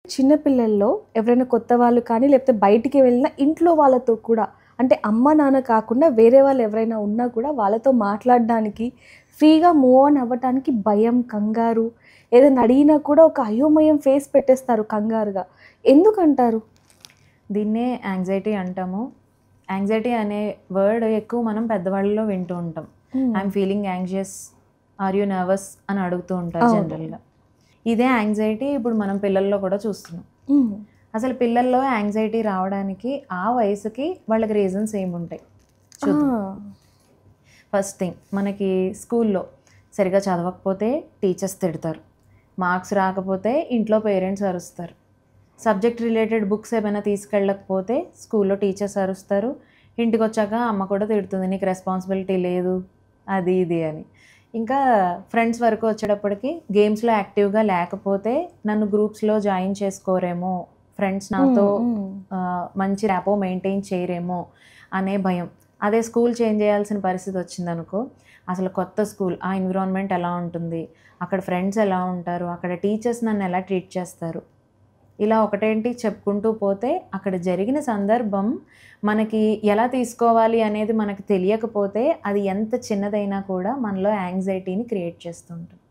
చిన్న పిల్లల్లో ఎవరైనా కొత్త వాళ్ళు కానీ, లేకపోతే బయటికి వెళ్ళినా ఇంట్లో వాళ్ళతో కూడా అంటే అమ్మ, నాన్న కాకుండా వేరే వాళ్ళు ఎవరైనా ఉన్నా కూడా వాళ్ళతో మాట్లాడడానికి, ఫ్రీగా మూవ్ ఆన్ అవ్వటానికి భయం, కంగారు ఏదైనా అడిగినా కూడా ఒక అయోమయం ఫేస్ పెట్టేస్తారు కంగారుగా. ఎందుకంటారు? దీన్నే యాంగ్జైటీ అంటాము. యాంగ్జైటీ అనే వర్డ్ ఎక్కువ మనం పెద్దవాళ్ళలో వింటూ ఉంటాం. I'm feeling anxious, are you nervous అని అడుగుతూ ఉంటారు జనరల్గా. ఇదే యాంగ్జైటీ ఇప్పుడు మనం పిల్లల్లో కూడా చూస్తున్నాం. అసలు పిల్లల్లో యాంగ్జైటీ రావడానికి ఆ వయసుకి వాళ్ళకి రీజన్స్ ఏముంటాయి చూద్దాం. ఫస్ట్ థింగ్, మనకి స్కూల్లో సరిగా చదవకపోతే టీచర్స్ తిడతారు, మార్క్స్ రాకపోతే ఇంట్లో పేరెంట్స్ అరుస్తారు, సబ్జెక్ట్ రిలేటెడ్ బుక్స్ ఏమైనా తీసుకెళ్ళకపోతే స్కూల్లో టీచర్స్ అరుస్తారు, ఇంటికి వచ్చాక అమ్మ కూడా తిడుతుంది, నీకు రెస్పాన్సిబిలిటీ లేదు అది ఇది అని. ఇంకా ఫ్రెండ్స్ వరకు వచ్చేటప్పటికి గేమ్స్లో యాక్టివ్గా లేకపోతే నన్ను గ్రూప్స్లో జాయిన్ చేసుకోరేమో, ఫ్రెండ్స్ నాతో మంచి ర్యాపో మెయింటైన్ చేయరేమో అనే భయం. అదే స్కూల్ చేంజ్ చేయాల్సిన పరిస్థితి వచ్చిందనుకో, అసలు కొత్త స్కూల్, ఆ ఎన్విరాన్మెంట్ ఎలా ఉంటుంది, అక్కడ ఫ్రెండ్స్ ఎలా ఉంటారు, అక్కడ టీచర్స్ నన్ను ఎలా ట్రీట్ చేస్తారు, ఇలా ఒకటేంటి చెప్పుకుంటూ పోతే అక్కడ జరిగిన సందర్భం మనకి ఎలా తీసుకోవాలి అనేది మనకు తెలియకపోతే అది ఎంత చిన్నదైనా కూడా మనలో యాంగ్జైటీని క్రియేట్ చేస్తూ ఉంటుంది.